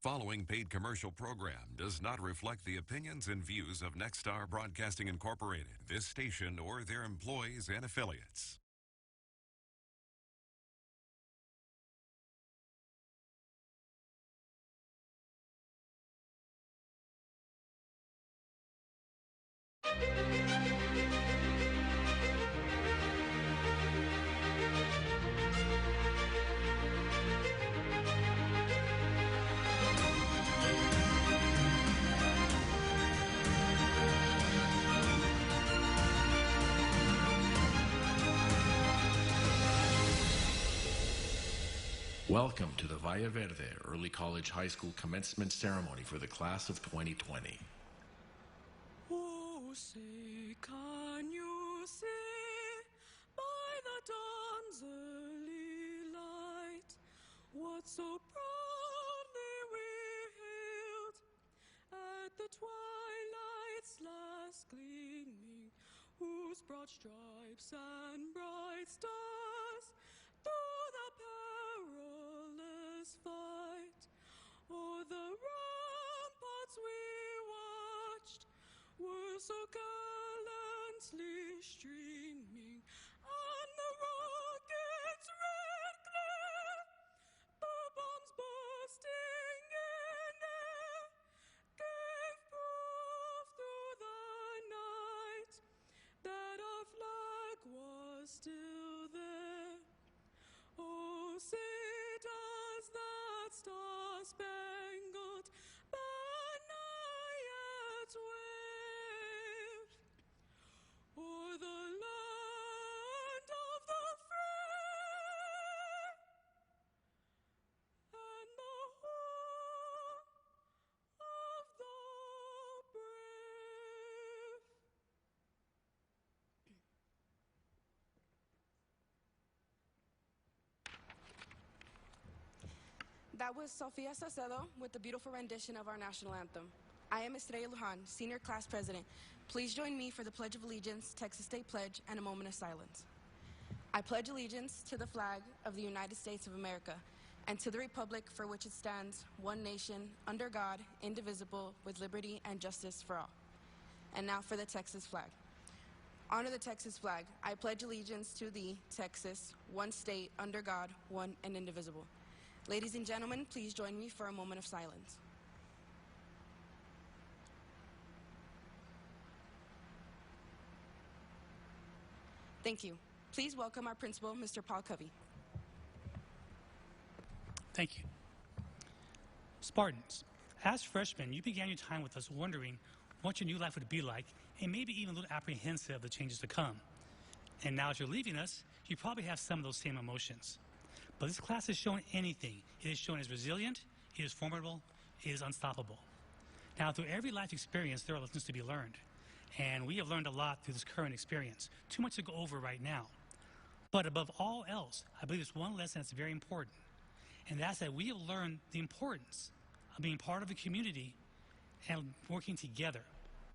following paid commercial program does not reflect the opinions and views of Nexstar Broadcasting Incorporated, this station, or their employees and affiliates. Welcome to the Valle Verde Early College High School Commencement Ceremony for the class of 2020. Oh, say, can you see by the dawn's early light what so proudly we hailed at the twilight's last gleaming, whose broad stripes and bright stars through the perilous fight o'er the ramparts we watched were so gallantly streaming, and the rocket's red glare, the bombs bursting in air, gave proof through the night that our flag was still there. Oh, say does that star-spangled banner yet wave o'er the land of the free and the home of the brave? That was Sofia Sacedo with the beautiful rendition of our national anthem. I am Ysleta Lujan, Senior Class President. Please join me for the Pledge of Allegiance, Texas State Pledge, and a moment of silence. I pledge allegiance to the flag of the United States of America and to the republic for which it stands, one nation, under God, indivisible, with liberty and justice for all. And now for the Texas flag. Honor the Texas flag. I pledge allegiance to thee, Texas, one state, under God, one and indivisible. Ladies and gentlemen, please join me for a moment of silence. Thank you. Please welcome our principal, Mr. Paul Covey. Thank you. Spartans, as freshmen, you began your time with us wondering what your new life would be like and maybe even a little apprehensive of the changes to come. And now as you're leaving us, you probably have some of those same emotions. But this class has shown anything. It is shown as resilient, it is formidable, it is unstoppable. Now, through every life experience, there are lessons to be learned. And we have learned a lot through this current experience. Too much to go over right now. But above all else, I believe there's one lesson that's very important. And that's that we have learned the importance of being part of a community and working together.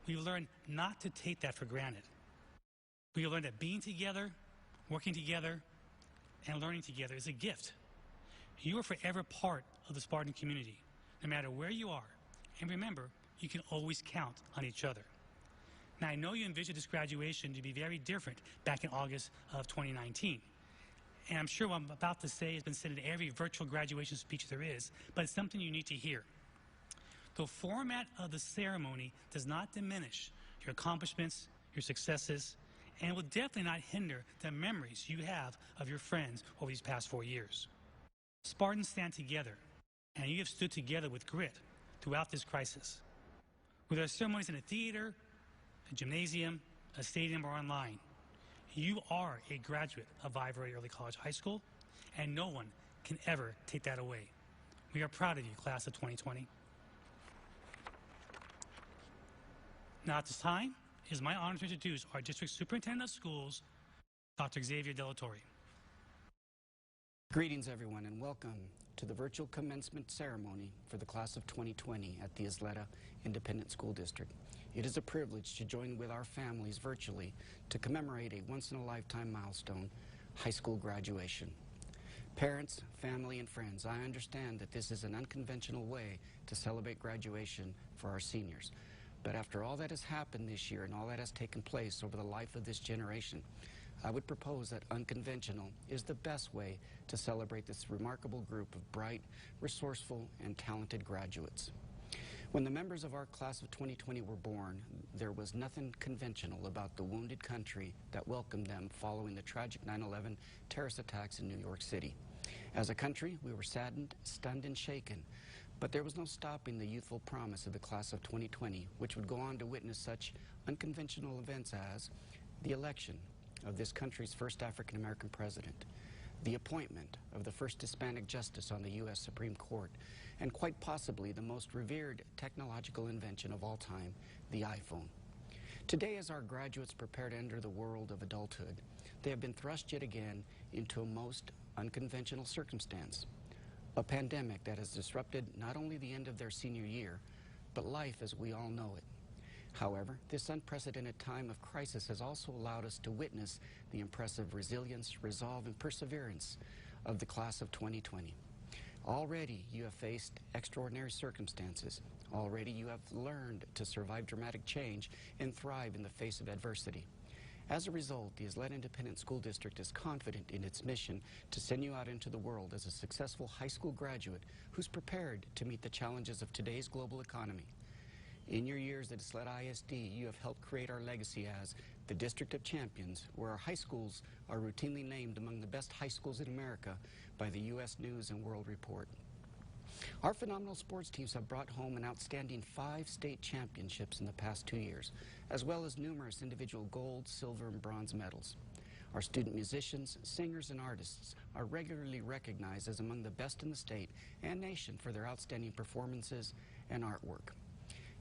We've learned not to take that for granted. We have learned that being together, working together, and learning together is a gift. You are forever part of the Spartan community, no matter where you are. And remember, you can always count on each other. Now, I know you envisioned this graduation to be very different back in August of 2019. And I'm sure what I'm about to say has been said in every virtual graduation speech there is, but it's something you need to hear. The format of the ceremony does not diminish your accomplishments, your successes, and will definitely not hinder the memories you have of your friends over these past 4 years. Spartans stand together, and you have stood together with grit throughout this crisis. Whether ceremonies in a theater, a gymnasium, a stadium, or online, you are a graduate of Valle Verde Early College High School, and no one can ever take that away. We are proud of you, class of 2020. Now at this time, it is my honor to introduce our District Superintendent of Schools, Dr. Xavier Delatorre. Greetings, everyone, and welcome to the virtual commencement ceremony for the class of 2020 at the Ysleta Independent School District. It is a privilege to join with our families virtually to commemorate a once-in-a-lifetime milestone, high school graduation. Parents, family, and friends, I understand that this is an unconventional way to celebrate graduation for our seniors. But after all that has happened this year and all that has taken place over the life of this generation, I would propose that unconventional is the best way to celebrate this remarkable group of bright, resourceful, and talented graduates. When the members of our class of 2020 were born, there was nothing conventional about the wounded country that welcomed them following the tragic 9/11 terrorist attacks in New York City. As a country, we were saddened, stunned, and shaken, but there was no stopping the youthful promise of the class of 2020, which would go on to witness such unconventional events as the election of this country's first African-American president, the appointment of the first Hispanic justice on the U.S. Supreme Court, and quite possibly the most revered technological invention of all time, the iPhone. Today, as our graduates prepare to enter the world of adulthood, they have been thrust yet again into a most unconventional circumstance, a pandemic that has disrupted not only the end of their senior year, but life as we all know it. However, this unprecedented time of crisis has also allowed us to witness the impressive resilience, resolve, and perseverance of the class of 2020. Already you have faced extraordinary circumstances. Already you have learned to survive dramatic change and thrive in the face of adversity. As a result, the Ysleta Independent School District is confident in its mission to send you out into the world as a successful high school graduate who's prepared to meet the challenges of today's global economy. In your years at Ysleta ISD, you have helped create our legacy as the District of Champions, where our high schools are routinely named among the best high schools in America by the U.S. News and World Report. Our phenomenal sports teams have brought home an outstanding 5 state championships in the past 2 years, as well as numerous individual gold, silver, and bronze medals. Our student musicians, singers, and artists are regularly recognized as among the best in the state and nation for their outstanding performances and artwork.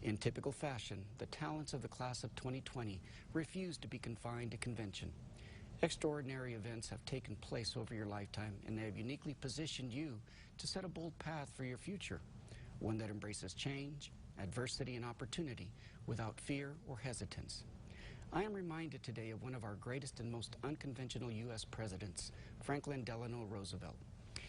In typical fashion, the talents of the class of 2020 refuse to be confined to convention. Extraordinary events have taken place over your lifetime, and they have uniquely positioned you to set a bold path for your future, one that embraces change, adversity, and opportunity without fear or hesitance. I am reminded today of one of our greatest and most unconventional U.S. presidents, Franklin Delano Roosevelt.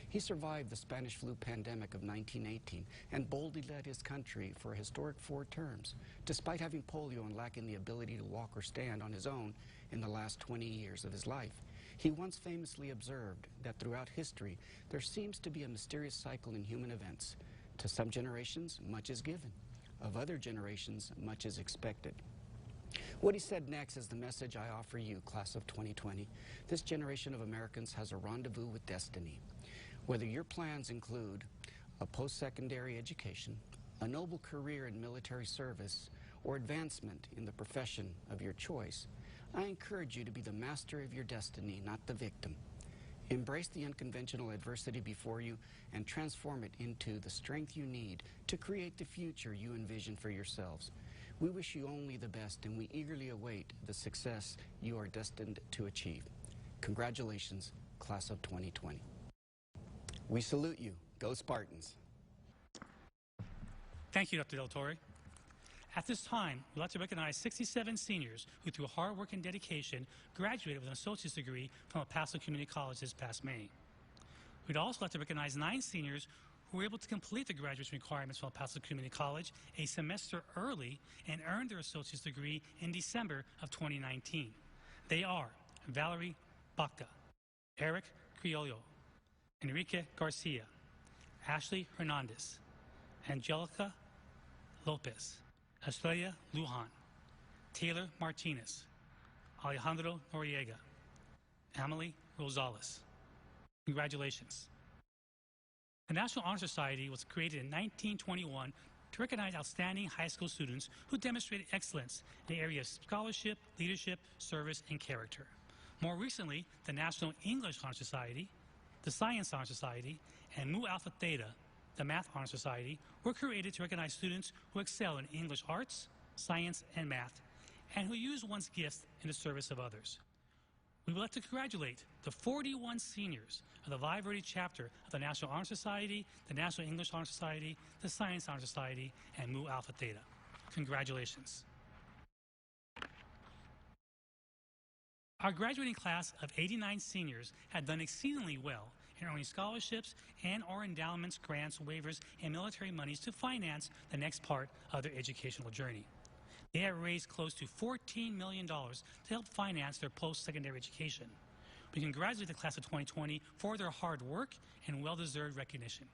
He survived the Spanish flu pandemic of 1918 and boldly led his country for a historic 4 terms, despite having polio and lacking the ability to walk or stand on his own in the last 20 years of his life. He once famously observed that throughout history, there seems to be a mysterious cycle in human events. To some generations, much is given. Of other generations, much is expected. What he said next is the message I offer you, class of 2020. This generation of Americans has a rendezvous with destiny. Whether your plans include a post-secondary education, a noble career in military service, or advancement in the profession of your choice, I encourage you to be the master of your destiny, not the victim. Embrace the unconventional adversity before you and transform it into the strength you need to create the future you envision for yourselves. We wish you only the best, and we eagerly await the success you are destined to achieve. Congratulations, class of 2020. We salute you. Go Spartans. Thank you, Dr. Del Torre. At this time, we'd like to recognize 67 seniors who, through hard work and dedication, graduated with an associate's degree from El Paso Community College this past May. We'd also like to recognize 9 seniors who were able to complete the graduation requirements from El Paso Community College a semester early and earned their associate's degree in December of 2019. They are Valerie Baca, Eric Criollo, Enrique Garcia, Ashley Hernandez, Angelica Lopez, Estrella Lujan, Taylor Martinez, Alejandro Noriega, Emily Rosales. Congratulations. The National Honor Society was created in 1921 to recognize outstanding high school students who demonstrated excellence in the area of scholarship, leadership, service, and character. More recently, the National English Honor Society, the Science Honor Society, and Mu Alpha Theta, the Math Honor Society, were created to recognize students who excel in English arts, science, and math, and who use one's gifts in the service of others. We would like to congratulate the 41 seniors of the Valle Verde chapter of the National Honor Society, the National English Honor Society, the Science Honor Society, and Mu Alpha Theta. Congratulations. Our graduating class of 89 seniors had done exceedingly well in earning scholarships and or endowments, grants, waivers, and military monies to finance the next part of their educational journey. They have raised close to $14 million to help finance their post-secondary education. We congratulate the class of 2020 for their hard work and well-deserved recognition.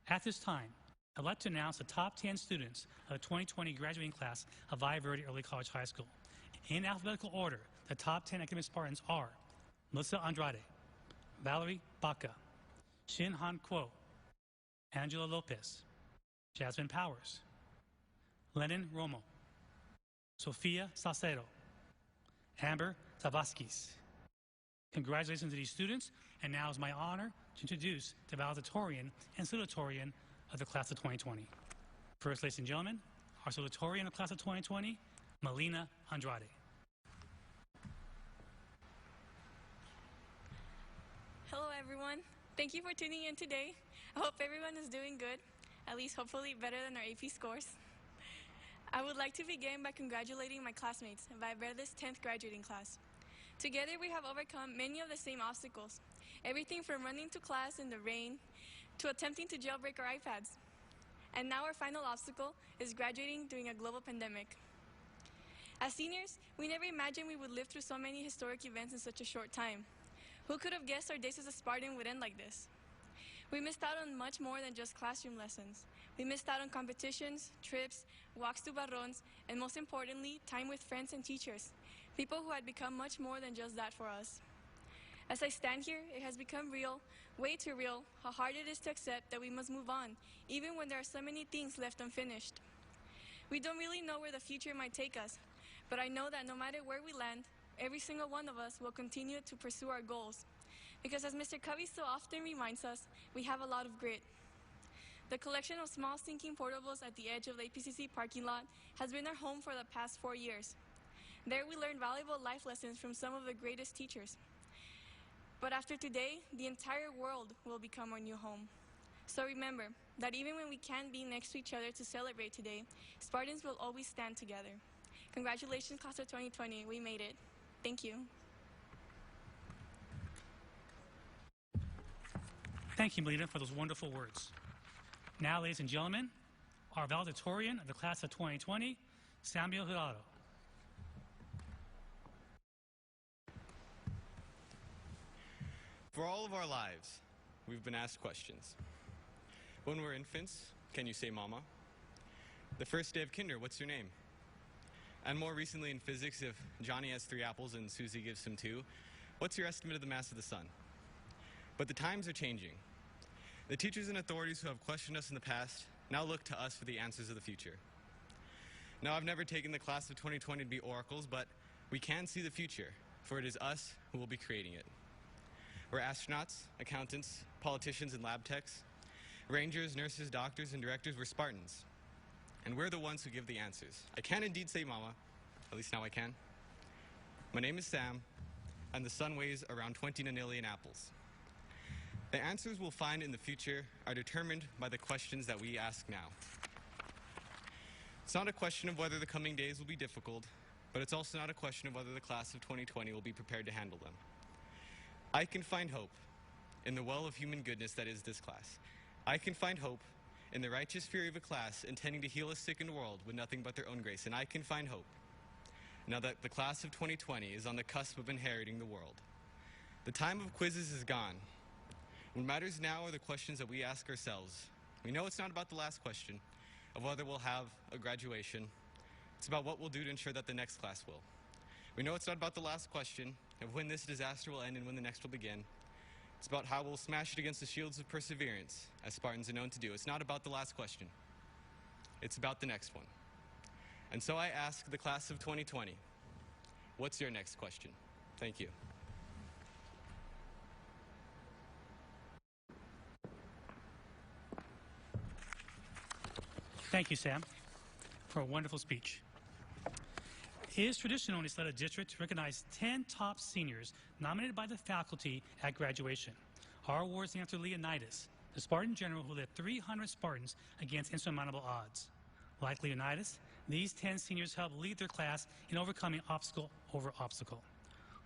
At this time, I'd like to announce the top 10 students of the 2020 graduating class of Valle Verde Early College High School. In alphabetical order, the top 10 academic Spartans are Melissa Andrade, Valerie Baca, Shin Han Kuo, Angela Lopez, Jasmine Powers, Lennon Romo, Sofia Salcedo, Amber Tavaskis. Congratulations to these students, and now it's my honor to introduce the valedictorian and salutatorian of the class of 2020. First, ladies and gentlemen, our salutatorian of the class of 2020, Melina Andrade. Hello everyone. Thank you for tuning in today. I hope everyone is doing good, at least hopefully better than our AP scores. I would like to begin by congratulating my classmates in Valle Verde's 10th graduating class. Together we have overcome many of the same obstacles, everything from running to class in the rain to attempting to jailbreak our iPads. And now our final obstacle is graduating during a global pandemic. As seniors, we never imagined we would live through so many historic events in such a short time. Who could have guessed our days as a Spartan would end like this? We missed out on much more than just classroom lessons. We missed out on competitions, trips, walks to barrons, and most importantly, time with friends and teachers, people who had become much more than just that for us. As I stand here, it has become real, way too real, how hard it is to accept that we must move on, even when there are so many things left unfinished. We don't really know where the future might take us, but I know that no matter where we land, every single one of us will continue to pursue our goals. Because as Mr. Covey so often reminds us, we have a lot of grit. The collection of small sinking portables at the edge of the APCC parking lot has been our home for the past 4 years. There we learned valuable life lessons from some of the greatest teachers. But after today, the entire world will become our new home. So remember that even when we can't be next to each other to celebrate today, Spartans will always stand together. Congratulations, class of 2020, we made it. Thank you. Thank you, Melina, for those wonderful words. Now, ladies and gentlemen, our valedictorian of the class of 2020, Samuel Hirado. For all of our lives, we've been asked questions. When we're infants, can you say mama? The first day of kinder, what's your name? And more recently in physics, if Johnny has 3 apples and Susie gives him 2, what's your estimate of the mass of the sun? But the times are changing. The teachers and authorities who have questioned us in the past now look to us for the answers of the future. Now, I've never taken the class of 2020 to be oracles, but we can see the future, for it is us who will be creating it. We're astronauts, accountants, politicians, and lab techs. Rangers, nurses, doctors, and directors, we're Spartans. And we're the ones who give the answers. I can indeed say mama, at least now I can. My name is Sam, and the sun weighs around 20 nonillion apples. The answers we'll find in the future are determined by the questions that we ask now. It's not a question of whether the coming days will be difficult, but it's also not a question of whether the class of 2020 will be prepared to handle them. I can find hope in the well of human goodness that is this class. I can find hope in the righteous fury of a class intending to heal a sickened world with nothing but their own grace. And I can find hope now that the class of 2020 is on the cusp of inheriting the world. The time of quizzes is gone. What matters now are the questions that we ask ourselves. We know it's not about the last question of whether we'll have a graduation. It's about what we'll do to ensure that the next class will. We know it's not about the last question of when this disaster will end and when the next will begin. It's about how we'll smash it against the shields of perseverance, as Spartans are known to do. It's not about the last question. It's about the next one. And so I ask the class of 2020, what's your next question? Thank you. Thank you, Sam, for a wonderful speech. It is traditional in the Ysleta district to recognize 10 top seniors nominated by the faculty at graduation. Our awards named after Leonidas, the Spartan general who led 300 Spartans against insurmountable odds. Like Leonidas, these 10 seniors helped lead their class in overcoming obstacle over obstacle.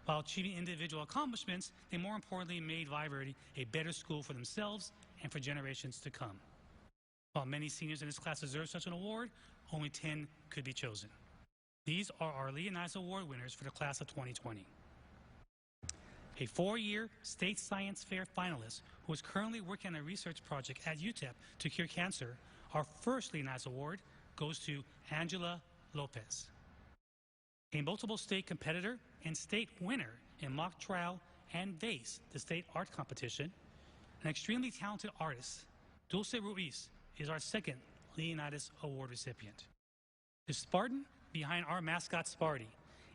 While achieving individual accomplishments, they more importantly made Verde a better school for themselves and for generations to come. While many seniors in this class deserve such an award, only 10 could be chosen. These are our Leonidas Award winners for the class of 2020. A 4-year state science fair finalist who is currently working on a research project at UTEP to cure cancer, our first Leonidas Award goes to Angela Lopez. A multiple state competitor and state winner in mock trial and vase, the state art competition, an extremely talented artist, Dulce Ruiz is our second Leonidas Award recipient. The Spartan behind our mascot Sparty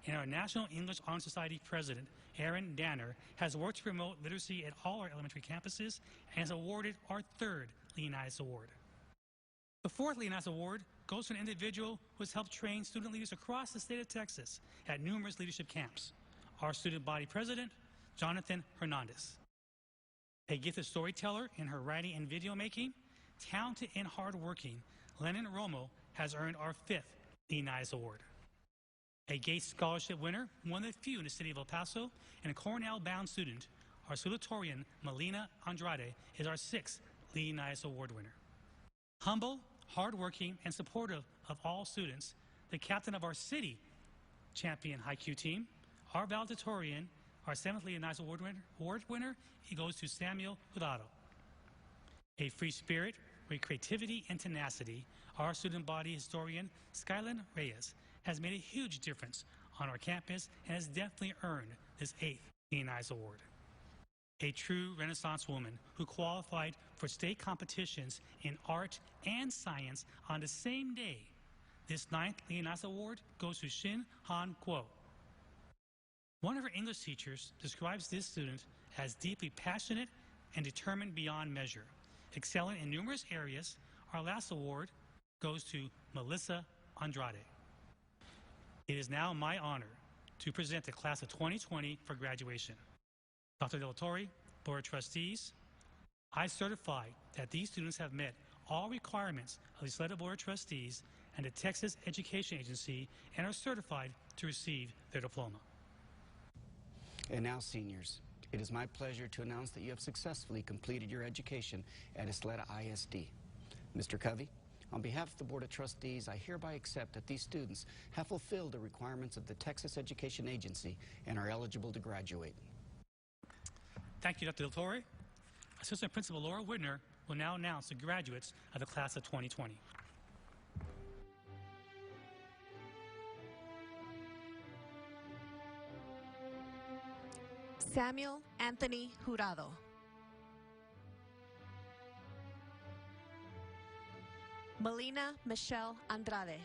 and our National English Honor Society president, Aaron Danner, has worked to promote literacy at all our elementary campuses and has awarded our third Leonidas Award. The fourth Leonidas Award goes to an individual who has helped train student leaders across the state of Texas at numerous leadership camps, our student body president, Jonathan Hernandez. A gifted storyteller in her writing and video making, talented and hardworking, Lennon Romo has earned our fifth Leonidas Award. A Gates Scholarship winner, one of the few in the city of El Paso, and a Cornell-bound student, our salutatorian Melina Andrade is our sixth Leonidas Award winner. Humble, hardworking, and supportive of all students, the captain of our city champion haiku team, our valedictorian, our seventh Leonidas Award winner, he goes to Samuel Jurado. A free spirit with creativity and tenacity, our student body historian, Skylin Reyes, has made a huge difference on our campus and has definitely earned this eighth Leonidas Award. A true Renaissance woman who qualified for state competitions in art and science on the same day, this ninth Leonidas Award goes to Shin Han Kuo. One of her English teachers describes this student as deeply passionate and determined beyond measure. Excelling in numerous areas, our last award goes to Melissa Andrade. It is now my honor to present the class of 2020 for graduation. Dr. Del Torre, Board of Trustees, I certify that these students have met all requirements of the Ysleta Board of Trustees and the Texas Education Agency and are certified to receive their diploma. And now, seniors, it is my pleasure to announce that you have successfully completed your education at Ysleta ISD. Mr. Covey, on behalf of the Board of Trustees, I hereby accept that these students have fulfilled the requirements of the Texas Education Agency and are eligible to graduate. Thank you, Dr. Del Torre. Assistant Principal Laura Widner will now announce the graduates of the class of 2020. Samuel Anthony Jurado. Melina Michelle Andrade.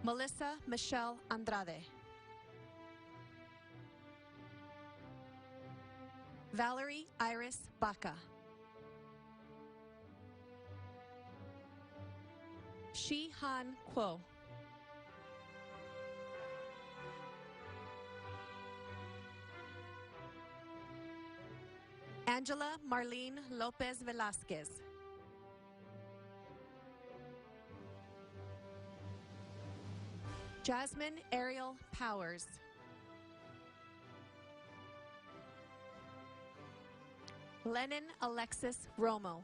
Melissa Michelle Andrade. Valerie Iris Baca. Shi Han Kuo. Angela Marlene Lopez Velasquez. Jasmine Ariel Powers. Lennon Alexis Romo.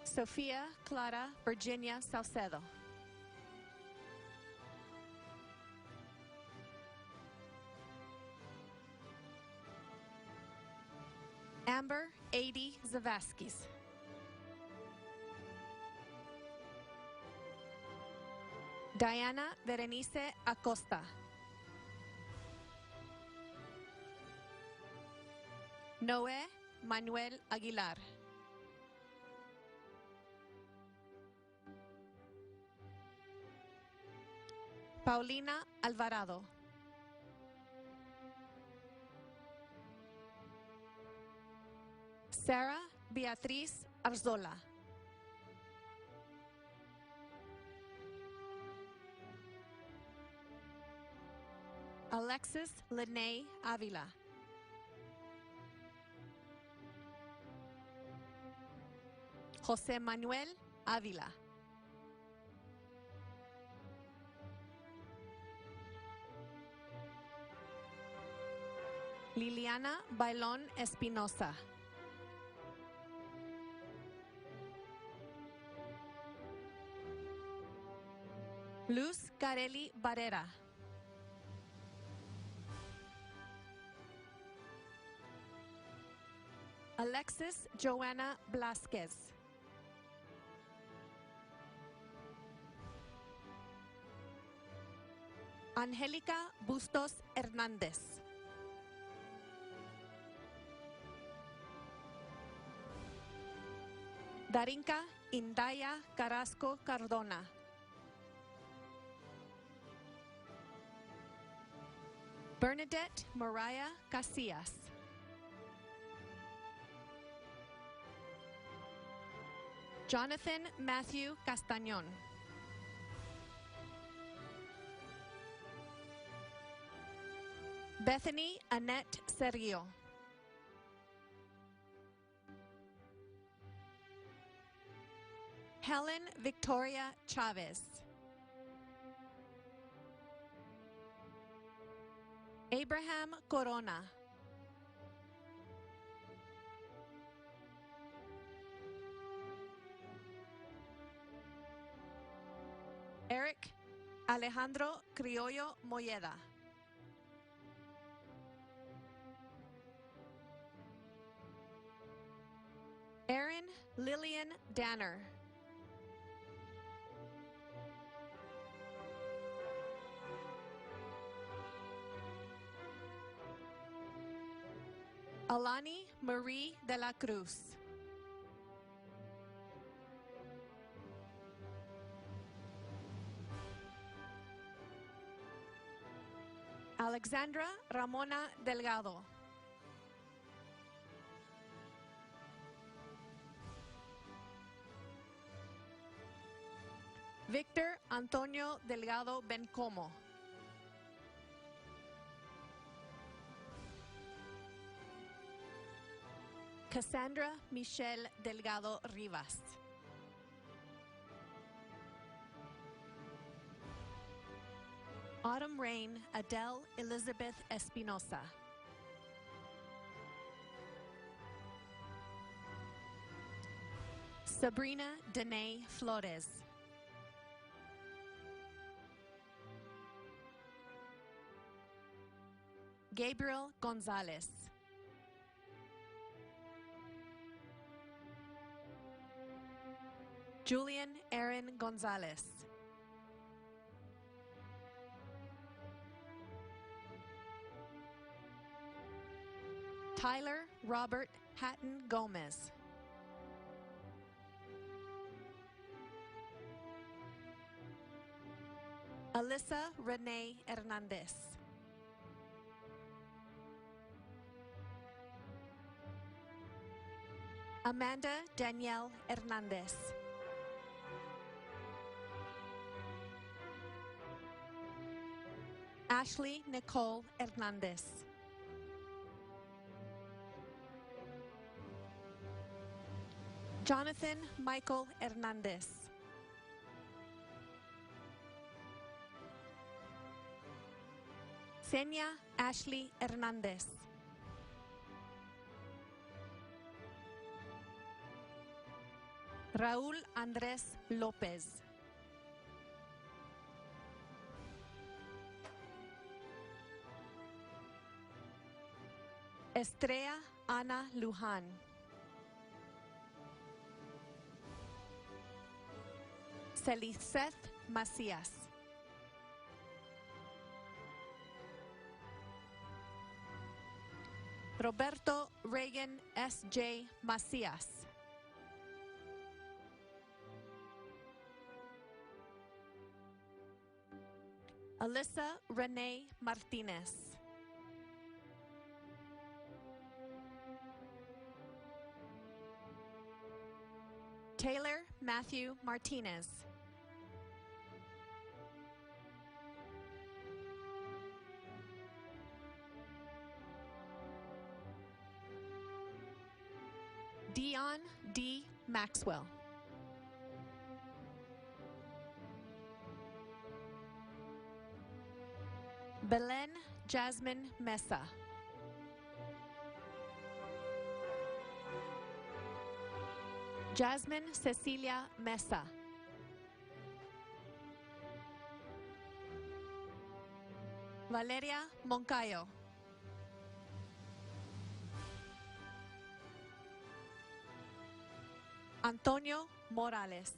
Sofia Clara Virginia Salcedo. Amber Adi Zavaskis. Diana Berenice Acosta. Noé Manuel Aguilar. Paulina Alvarado. Sarah Beatriz Arzola. Alexis Lene Avila. José Manuel Ávila. Liliana Bailón Espinosa. Luz Carelli Barrera. Alexis Joanna Blasquez. Angélica Bustos Hernández. Darinka Indaya Carrasco Cardona. Bernadette Mariah Casillas. Jonathan Matthew Castañón. Bethany Annette Sergio. Helen Victoria Chavez. Abraham Corona. Eric Alejandro Criollo Molleda. Erin Lillian Danner. Alani Marie de la Cruz. Alexandra Ramona Delgado. Victor Antonio Delgado Bencomo. Cassandra Michelle Delgado Rivas. Autumn Rain Adele Elizabeth Espinosa. Sabrina Danae Flores. Gabriel Gonzalez. Julian Aaron Gonzalez. Tyler Robert Hatton Gomez. Alyssa Renee Hernandez. Amanda Danielle Hernandez. Ashley Nicole Hernandez. Jonathan Michael Hernandez. Senia Ashley Hernandez. Raúl Andrés López. Estrella Ana Luján. Celiceth Macías. Roberto Reagan S.J. Macías. Alyssa Renee Martinez. Taylor Matthew Martinez. Dion D. Maxwell. Belen Jasmine Mesa. Jasmine Cecilia Mesa. Valeria Moncayo. Antonio Morales.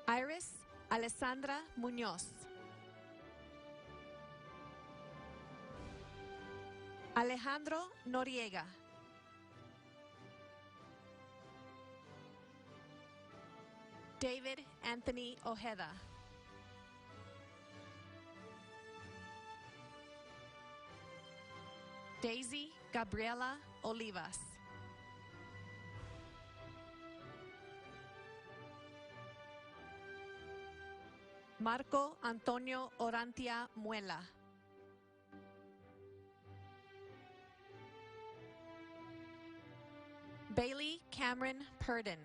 Iris Alessandra Muñoz. Alejandro Noriega. David Anthony Ojeda. Daisy Gabriela Olivas. Marco Antonio Orantia Muela. Bailey Cameron Purdon.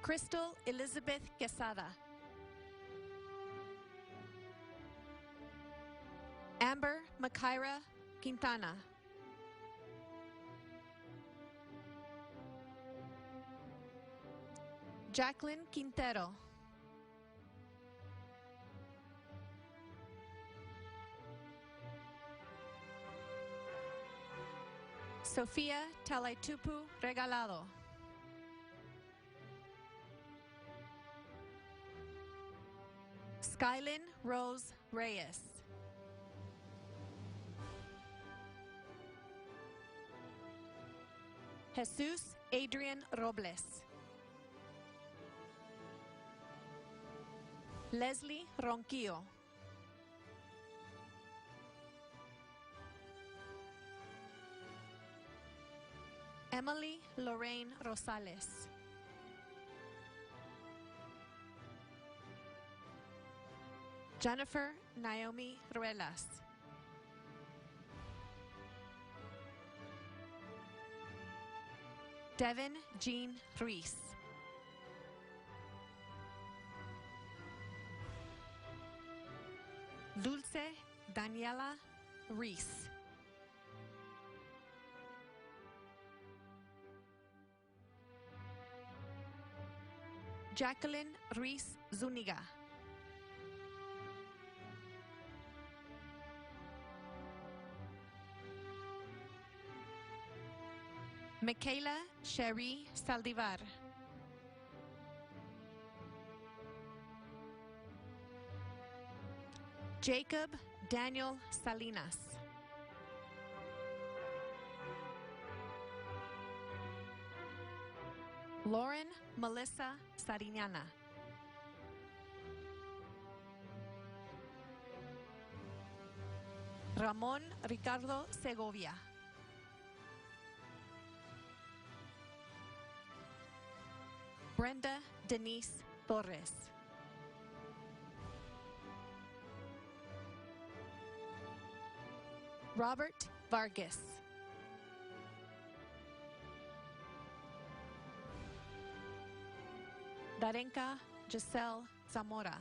Crystal Elizabeth Quesada. Amber Makaira Quintana. Jacqueline Quintero. Sofía Talaitupu Regalado. Skylin Rose Reyes. Jesus Adrian Robles. Leslie Ronquillo. Emily Lorraine Rosales. Jennifer Naomi Ruelas. Devin Jean Ruiz. Dulce Daniela Reese. Jacqueline Ruiz Zuniga. Michaela Sherry Saldivar. Jacob Daniel Salinas. Lauren Melissa Sariñana. Ramón Ricardo Segovia. Brenda Denise Torres. Robert Vargas. Darenka Giselle Zamora.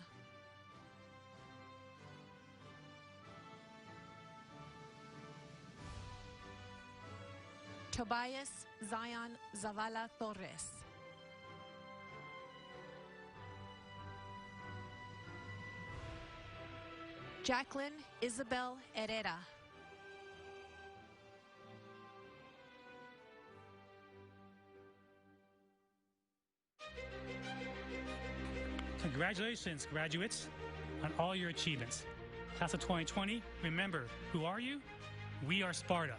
Tobias Zion Zavala Torres. Jacqueline Isabel Herrera. Congratulations, graduates, on all your achievements. Class of 2020, remember, who are you? We are Sparta.